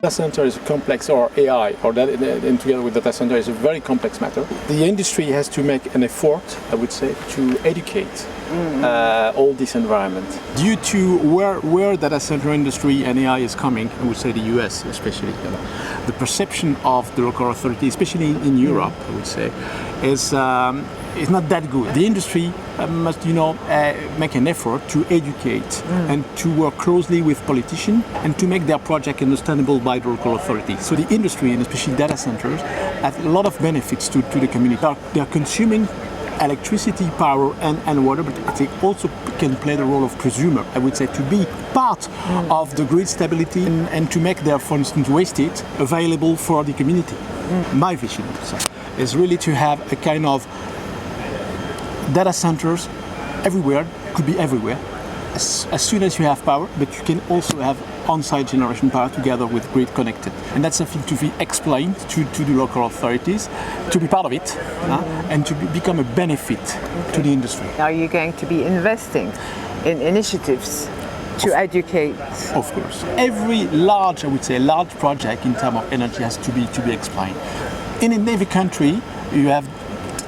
Data center is complex, or AI, or that, and together with data center is a very complex matter. The industry has to make an effort, I would say, to educate all this environment. Due to where data center industry and AI is coming, I would say the US especially, the perception of the local authority, especially in Europe, I would say, is not that good. The industry must, make an effort to educate and to work closely with politicians and to make their project understandable by the local authority. So the industry, and especially data centers, have a lot of benefits to the community. They are consuming electricity, power and water, but they also can play the role of consumer, I would say, to be part of the grid stability and to make their, for instance, waste heat available for the community. My vision is really to have a kind of data centers everywhere, could be everywhere, as soon as you have power, but you can also have on-site generation power together with grid connected. And that's something to be explained to the local authorities, to be part of it, and to become a benefit to the industry. Are you going to be investing in initiatives to educate? Of course. Every large project in terms of energy has to be explained. In every country, you have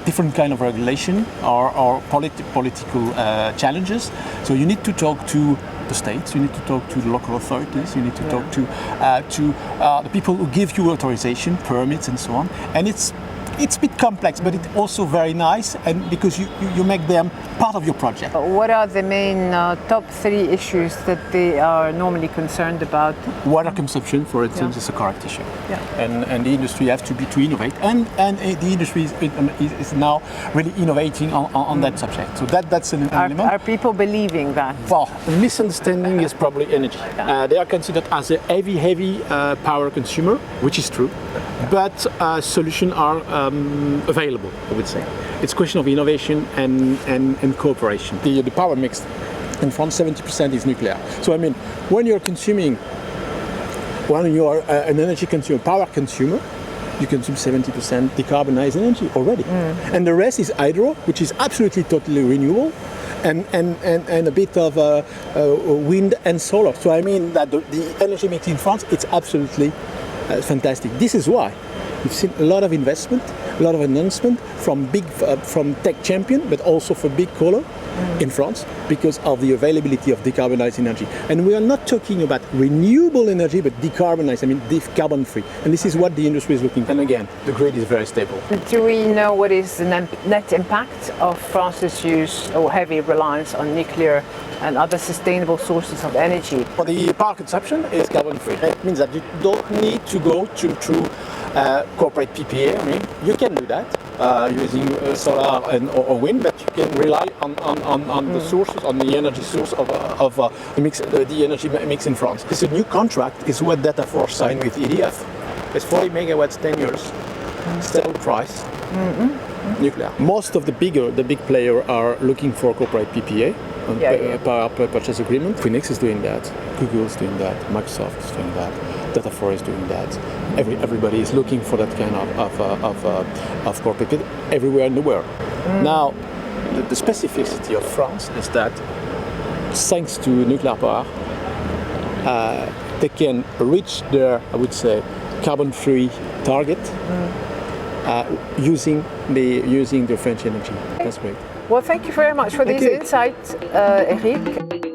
different kind of regulation or political challenges. So you need to talk to the states, you need to talk to the local authorities, you need to talk to the people who give you authorization, permits and so on. And it's a bit complex, but it's also very nice, and because you make them part of your project. What are the main top 3 issues that they are normally concerned about? Water consumption, for instance, is a correct issue. And the industry has to innovate, and the industry is now really innovating on that subject. So that's an element. Are people believing that? Well, misunderstanding is probably energy. They are considered as a heavy power consumer, which is true, but solutions are available, I would say. It's a question of innovation and cooperation. The power mix in France, 70% is nuclear. So I mean, when you are an energy consumer, power consumer, you consume 70% decarbonized energy already. And the rest is hydro, which is absolutely totally renewable, and a bit of wind and solar. So I mean that the energy mix in France, it's absolutely fantastic. This is why we've seen a lot of investment, a lot of announcement from tech champion, but also for big cola in France, because of the availability of decarbonized energy. And we are not talking about renewable energy, but decarbonized, I mean carbon free. And this is what the industry is looking for. And again, the grid is very stable. Do we know what is the net impact of France's use or heavy reliance on nuclear and other sustainable sources of energy? For the power consumption is carbon free. It means that you don't need to go through corporate PPA. I mean, you can do that using solar or wind, but you can rely on the sources, on the energy source of the energy mix in France. This is a new contract, is what Data4 signed with EDF. It's 40 megawatts, 10 years, sell price, nuclear. Most of the big players are looking for corporate PPA. Power purchase agreement. Phoenix is doing that, Google is doing that, Microsoft is doing that, Data4 is doing that. Everybody is looking for that kind of corporate everywhere in the world. Now, the specificity of France is that thanks to nuclear power, they can reach their, I would say, carbon-free target using the French energy. That's great. Well, thank you very much for these insights, Eric.